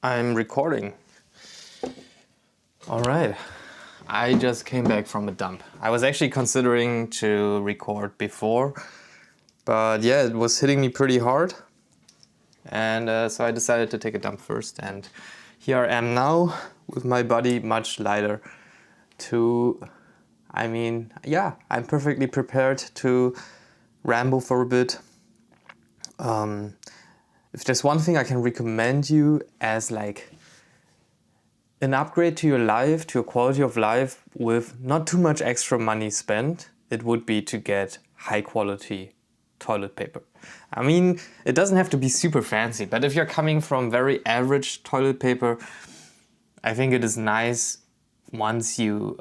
I'm recording. All right. I just came back from a dump. I was actually considering to record before, but yeah, it was hitting me pretty hard. And so I decided to take a dump first. And here I am now with my body much lighter I'm perfectly prepared to ramble for a bit. If there's one thing I can recommend you as like an upgrade to your life, to your quality of life with not too much extra money spent, it would be to get high quality toilet paper. I mean, it doesn't have to be super fancy, but if you're coming from very average toilet paper, I think it is nice once you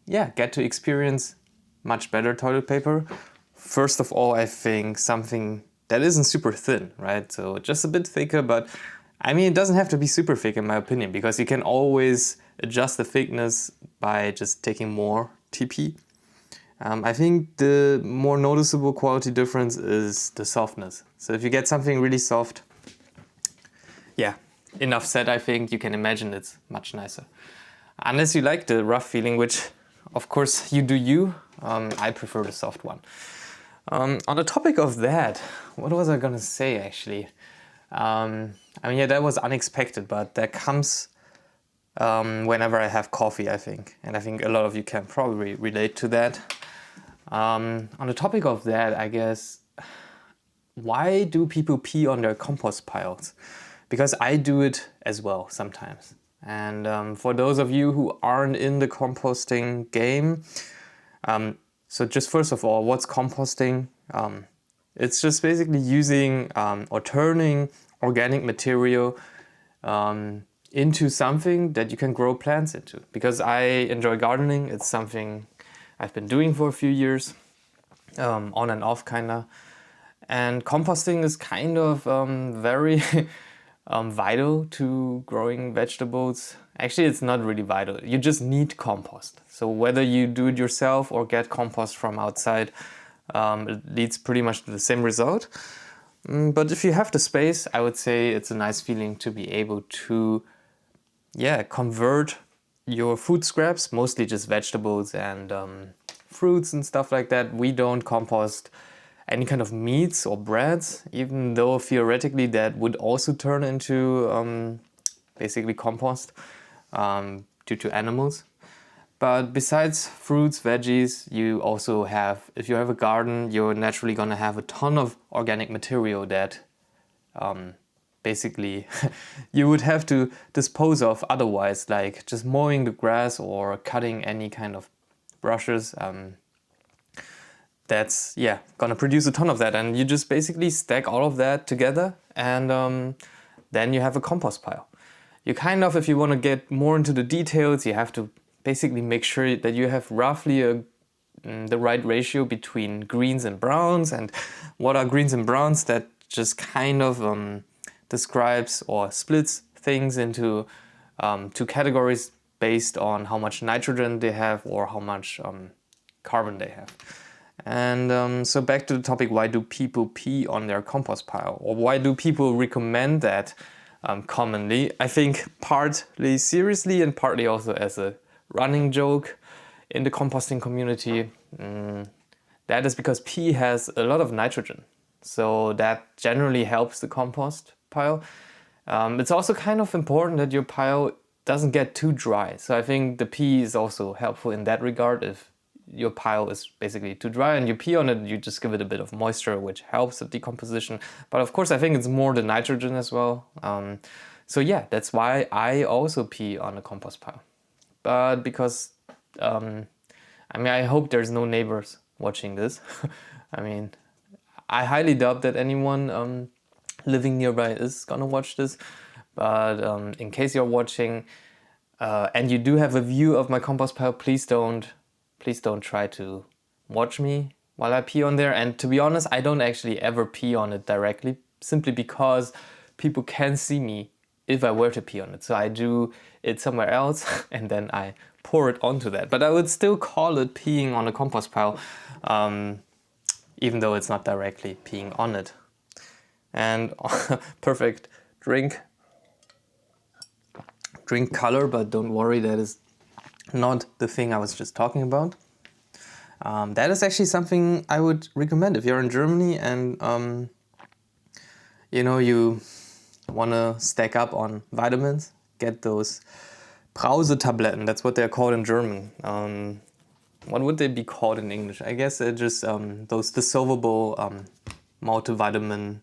get to experience much better toilet paper. First of all, I think something that isn't super thin, right? So just a bit thicker, but I mean, it doesn't have to be super thick in my opinion, because you can always adjust the thickness by just taking more TP. I think the more noticeable quality difference is the softness. So if you get something really soft, yeah, enough said, I think you can imagine it's much nicer. Unless you like the rough feeling, which of course you do you, I prefer the soft one. On the topic of that, what was I gonna say actually? That was unexpected, but that comes whenever I have coffee, I think. And I think a lot of you can probably relate to that. On the topic of that, I guess, why do people pee on their compost piles? Because I do it as well sometimes. And for those of you who aren't in the composting game, so just first of all, what's composting? It's just basically using or turning organic material into something that you can grow plants into. Because I enjoy gardening, it's something I've been doing for a few years, on and off kinda. And composting is kind of very vital to growing vegetables. Actually, it's not really vital. You just need compost. So whether you do it yourself or get compost from outside, it leads pretty much to the same result. But if you have the space, I would say it's a nice feeling to be able to convert your food scraps, mostly just vegetables and fruits and stuff like that. We don't compost any kind of meats or breads, even though theoretically that would also turn into basically compost due to animals. But besides fruits, veggies, you also have, if you have a garden, you're naturally gonna have a ton of organic material that basically you would have to dispose of otherwise, like just mowing the grass or cutting any kind of brushes. That's gonna produce a ton of that, and you just basically stack all of that together, and then you have a compost pile. You kind of, if you want to get more into the details, you have to basically make sure that you have roughly the right ratio between greens and browns. And what are greens and browns? That just kind of describes or splits things into two categories based on how much nitrogen they have or how much carbon they have. And so back to the topic, why do people pee on their compost pile? Or why do people recommend that commonly? I think partly seriously and partly also as a running joke in the composting community. That is because pee has a lot of nitrogen. So that generally helps the compost pile. It's also kind of important that your pile doesn't get too dry. So I think the pee is also helpful in that regard. If your pile is basically too dry and you pee on it, you just give it a bit of moisture, which helps the decomposition. But of course, I think it's more the nitrogen as well. So yeah, that's why I also pee on a compost pile. But because, I hope there's no neighbors watching this. I highly doubt that anyone living nearby is gonna watch this. But in case you're watching and you do have a view of my compost pile, please don't try to watch me while I pee on there. And to be honest, I don't actually ever pee on it directly, simply because people can see me if I were to pee on it. So I do it somewhere else and then I pour it onto that. But I would still call it peeing on a compost pile, even though it's not directly peeing on it. And perfect drink. drink color, but don't worry, that is not the thing I was just talking about. That is actually something I would recommend if you're in Germany and you want to stack up on vitamins. Get those Brausetabletten, that's what they're called in German. What would they be called in English? I guess they're just those dissolvable multivitamin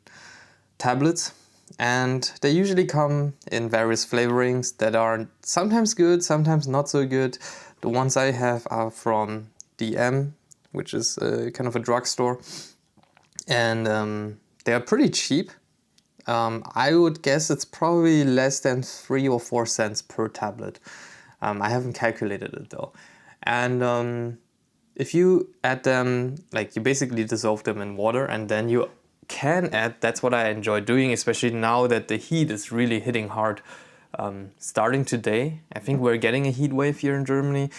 tablets. And they usually come in various flavorings that are sometimes good, sometimes not so good. The ones I have are from DM, which is kind of a drugstore. And they are pretty cheap. I would guess it's probably less than 3 or 4 cents per tablet. I haven't calculated it though. And if you add them, like you basically dissolve them in water and then you can add, that's what I enjoy doing, especially now that the heat is really hitting hard. Starting today, I think we're getting a heat wave here in Germany.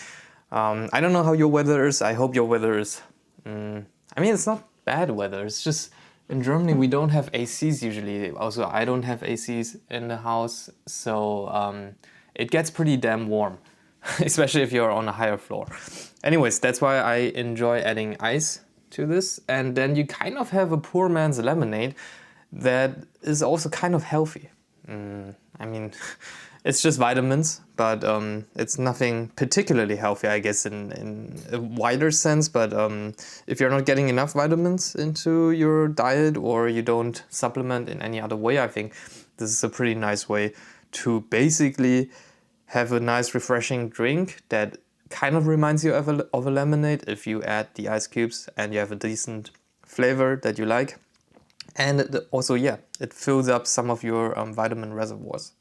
I don't know how your weather is. I hope your weather is, it's not bad weather. It's just in Germany we don't have ACs usually. Also, I don't have ACs in the house, so it gets pretty damn warm, especially if you're on a higher floor. Anyways, that's why I enjoy adding ice to this, and then you kind of have a poor man's lemonade that is also kind of healthy. It's just vitamins, but it's nothing particularly healthy, I guess, in a wider sense. But if you're not getting enough vitamins into your diet or you don't supplement in any other way, I think this is a pretty nice way to basically have a nice refreshing drink that kind of reminds you of a lemonade if you add the ice cubes and you have a decent flavor that you like. And it fills up some of your vitamin reservoirs.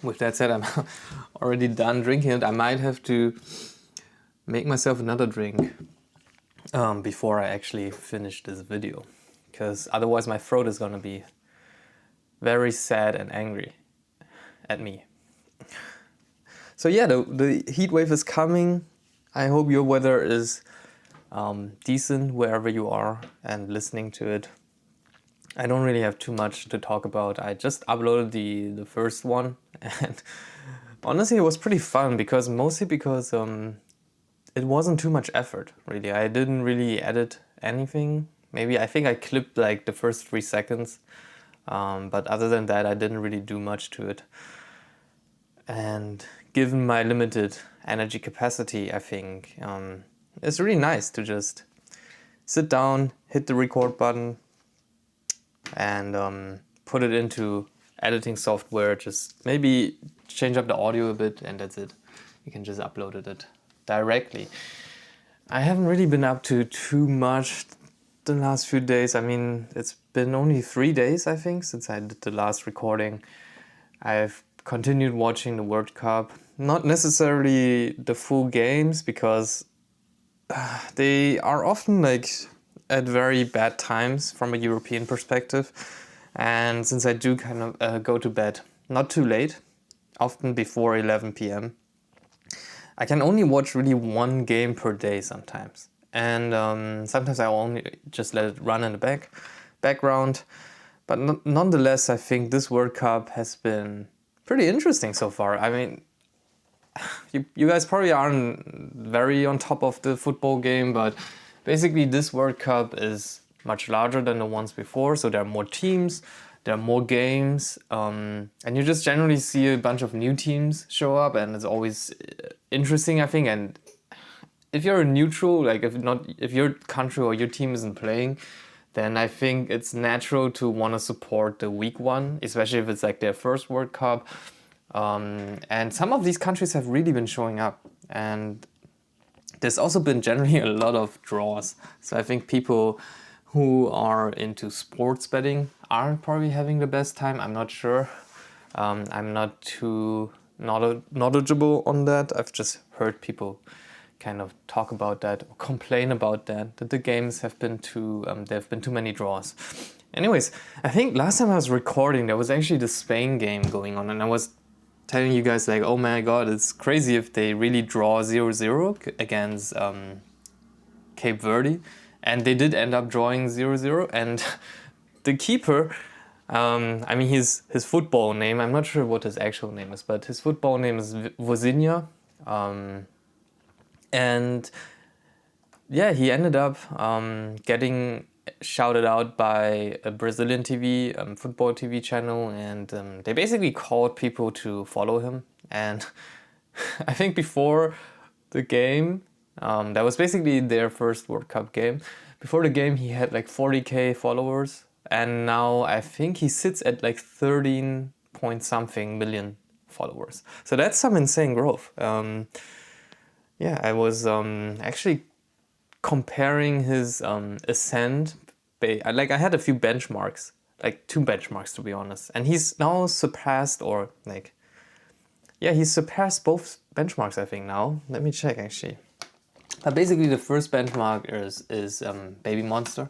With that said, I'm already done drinking it. I might have to make myself another drink before I actually finish this video, because otherwise my throat is gonna be very sad and angry at me. So yeah, the heat wave is coming. I hope your weather is decent wherever you are and listening to it. I don't really have too much to talk about. I just uploaded the first one, and honestly it was pretty fun mostly because it wasn't too much effort, really. I didn't really edit anything. Maybe I think I clipped like the first 3 seconds, but other than that I didn't really do much to it. And given my limited energy capacity, I think it's really nice to just sit down, hit the record button, and put it into editing software. Just maybe change up the audio a bit, and that's it. You can just upload it directly. I haven't really been up to too much the last few days. It's been only 3 days, I think, since I did the last recording. I've continued watching the World Cup. Not necessarily the full games, because they are often at very bad times from a European perspective. And since I do kind of go to bed not too late, often before 11 p.m., I can only watch really 1 game per day sometimes. And sometimes I'll only just let it run in the background. But nonetheless, I think this World Cup has been pretty interesting so far. You guys probably aren't very on top of the football game, but basically this World Cup is much larger than the ones before, so there are more teams, there are more games, and you just generally see a bunch of new teams show up, and it's always interesting, I think. And if you're a neutral, if your country or your team isn't playing, then I think it's natural to want to support the weak one, especially if it's their first World Cup. And some of these countries have really been showing up, and there's also been generally a lot of draws. So I think people who are into sports betting aren't probably having the best time. I'm not sure. I'm not too knowledgeable on that. I've just heard people kind of talk about that or complain about that the games have been there have been too many draws. Anyways, I think last time I was recording, there was actually the Spain game going on, and I was telling you guys oh my god, it's crazy if they really draw 0-0 against Cape Verde. And they did end up drawing 0-0, and the keeper I mean, his football name, I'm not sure what his actual name is, but his football name is Vozinha. And yeah, he ended up getting shouted out by a Brazilian TV, football TV channel, and they basically called people to follow him. And I think before the game, that was basically their first World Cup game. Before the game, he had like 40K followers, and now I think he sits at like 13 point something million followers. So that's some insane growth. Yeah, I was actually comparing his ascent. Like I had a few benchmarks, like 2 benchmarks to be honest, and he's now surpassed, or like, yeah, he's surpassed both benchmarks I think now. Let me check actually. But basically the first benchmark is Baby Monster.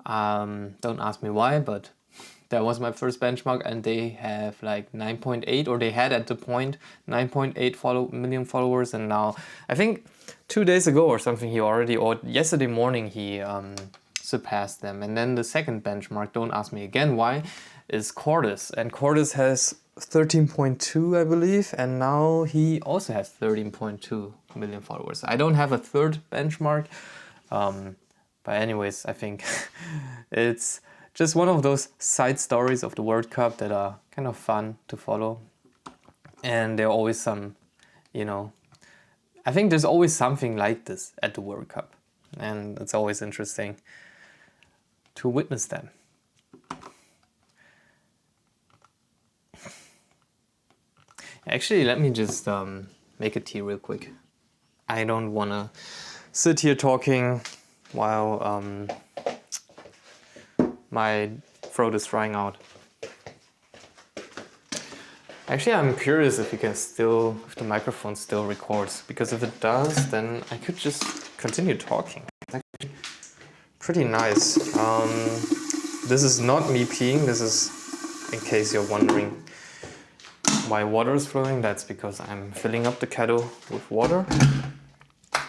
Don't ask me why, but that was my first benchmark, and they have like 9.8, or they had at the point 9.8 million followers, and now I think 2 days ago or something he already, or yesterday morning he surpassed them. And then the second benchmark, don't ask me again why, is Cordis, and Cordis has 13.2 I believe, and now he also has 13.2 million followers. I don't have a third benchmark, but anyways, I think it's just one of those side stories of the World Cup that are kind of fun to follow. And there are always some, you know, I think there's always something like this at the World Cup. And it's always interesting to witness them. Actually, let me just make a tea real quick. I don't want to sit here talking while my throat is drying out. Actually, I'm curious if you can still, if the microphone still records, because if it does, then I could just continue talking. It's actually pretty nice. This is not me peeing, this is, in case you're wondering why water is flowing, that's because I'm filling up the kettle with water.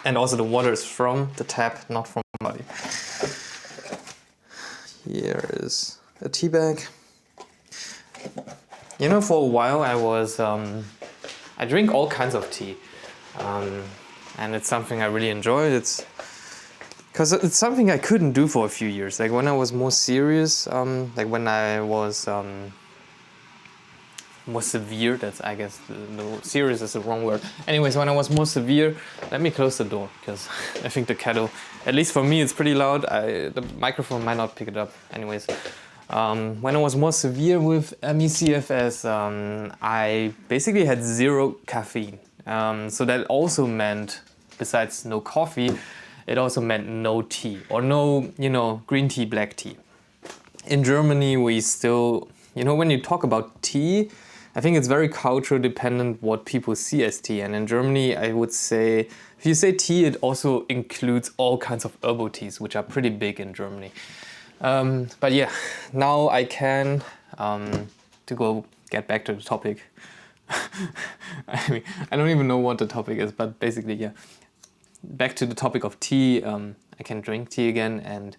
And also the water is from the tap, not from my body. Here is a tea bag. You know, for a while I was, I drink all kinds of tea. And it's something I really enjoy. Because it's something I couldn't do for a few years. Like when I was more serious, like when I was more severe, that's, I guess, the serious is the wrong word. Anyways, when I was more severe, let me close the door, because I think the kettle, at least for me, it's pretty loud. The microphone might not pick it up. Anyways, when I was more severe with ME/CFS, I basically had 0 caffeine. So that also meant, besides no coffee, it also meant no tea, or no, you know, green tea, black tea. In Germany, we still, you know, when you talk about tea, I think it's very cultural dependent what people see as tea. And in Germany, I would say, if you say tea, it also includes all kinds of herbal teas, which are pretty big in Germany. But yeah, now I can, to go get back to the topic. I mean, I don't even know what the topic is, but basically, yeah. Back to the topic of tea, I can drink tea again, and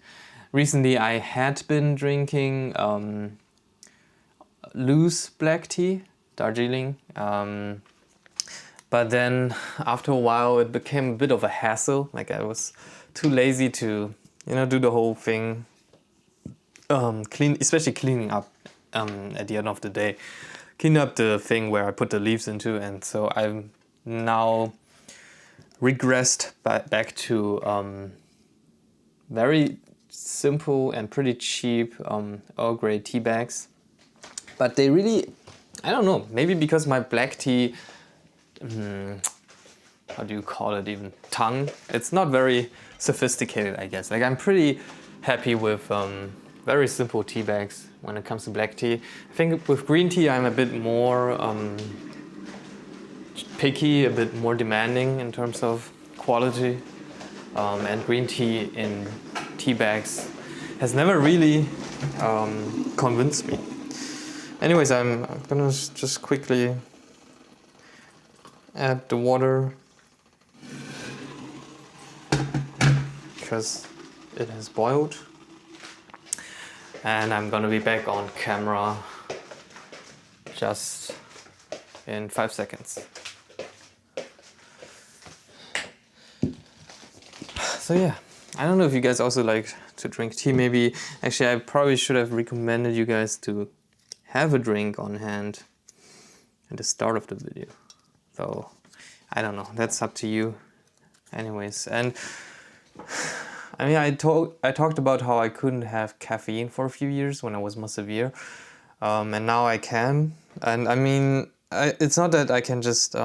recently I had been drinking loose black tea, Darjeeling, but then after a while it became a bit of a hassle. Like I was too lazy to, you know, do the whole thing, especially cleaning up at the end of the day, clean up the thing where I put the leaves into, and so I'm now regressed back to very simple and pretty cheap Earl Grey tea bags. But they really, I don't know, maybe because my black tea, how do you call it even, tongue, it's not very sophisticated, I guess. Like I'm pretty happy with very simple tea bags when it comes to black tea. I think with green tea I'm a bit more picky, a bit more demanding in terms of quality, and green tea in tea bags has never really convinced me. Anyways, I'm gonna just quickly add the water because it has boiled. and I'm gonna be back on camera just in 5 seconds. So yeah, I don't know if you guys also like to drink tea. Maybe, actually I probably should have recommended you guys to have a drink on hand at the start of the video. So I don't know, that's up to you. Anyways, and I mean, I talked about how I couldn't have caffeine for a few years when I was more severe, and now I can. And I mean, it's not that I can just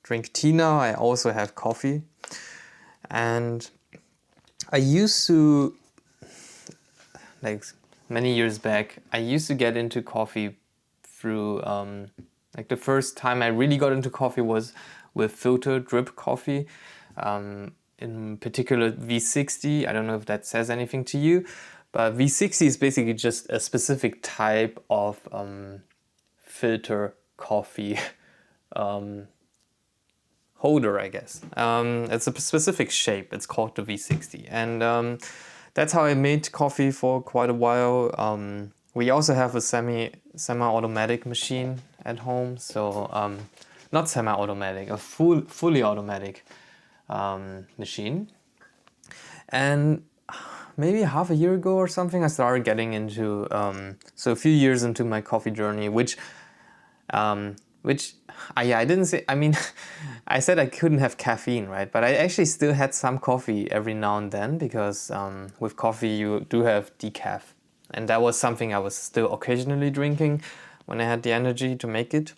drink tea now. I also have coffee, and I used to, like many years back, I used to get into coffee through like the first time I really got into coffee was with filter drip coffee. In particular V60, I don't know if that says anything to you, but V60 is basically just a specific type of filter coffee holder, I guess. It's a specific shape, it's called the V60, and that's how I made coffee for quite a while. We also have a semi-automatic machine at home, so not semi-automatic, a fully automatic machine. And maybe half a year ago or something, I started getting into, so a few years into my coffee journey, which I didn't say, I mean, I said I couldn't have caffeine, right? But I actually still had some coffee every now and then, because with coffee you do have decaf. And that was something I was still occasionally drinking when I had the energy to make it.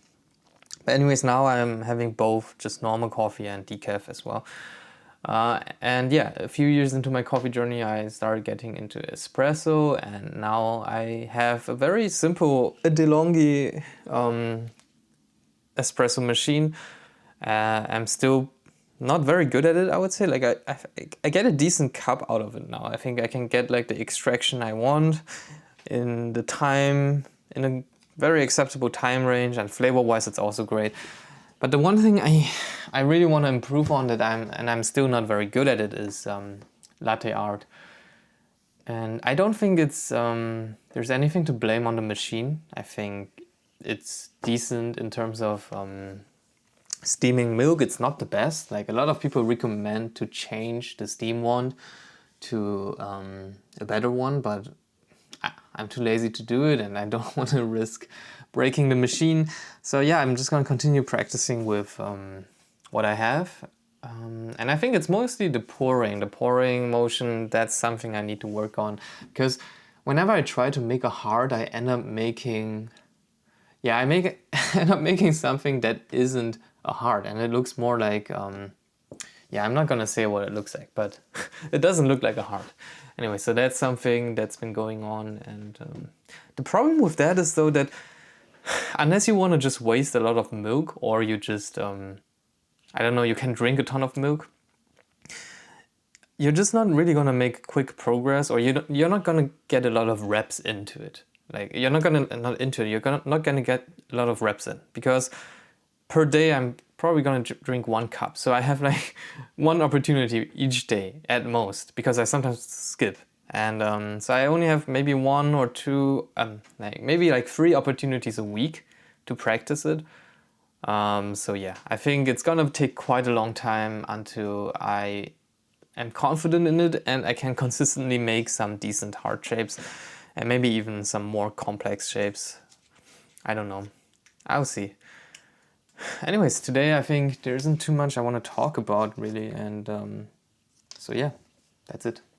But anyways, now I'm having both, just normal coffee and decaf as well. And yeah, a few years into my coffee journey, I started getting into espresso, and now I have a very simple DeLonghi espresso machine. I'm still not very good at it, I would say. Like I get a decent cup out of it now. I think I can get like the extraction I want in the time, in a very acceptable time range, and flavor-wise it's also great. But the one thing I really want to improve on that I'm still not very good at it is latte art. And I don't think it's there's anything to blame on the machine. I think it's decent in terms of steaming milk. It's not the best. Like a lot of people recommend to change the steam wand to a better one, but I'm too lazy to do it, and I don't want to risk breaking the machine. So yeah, I'm just gonna continue practicing with what I have. And I think it's mostly the pouring motion. That's something I need to work on, because whenever I try to make a heart, I end up making, end up making something that isn't a heart, and it looks more like, I'm not gonna say what it looks like, but it doesn't look like a heart. Anyway, so that's something that's been going on, and the problem with that is though that unless you want to just waste a lot of milk, or you just, I don't know, you can drink a ton of milk, you're just not really gonna make quick progress, or you're not gonna get a lot of reps into it. Like you're not gonna get a lot of reps in, because per day I'm probably gonna drink 1 cup. So I have like 1 opportunity each day at most, because I sometimes skip. And so I only have maybe 1 or 2, maybe like 3 opportunities a week to practice it. So yeah, I think it's gonna take quite a long time until I am confident in it and I can consistently make some decent heart shapes, and maybe even some more complex shapes. I don't know. I'll see. Anyways, today I think there isn't too much I want to talk about really, and so yeah, that's it.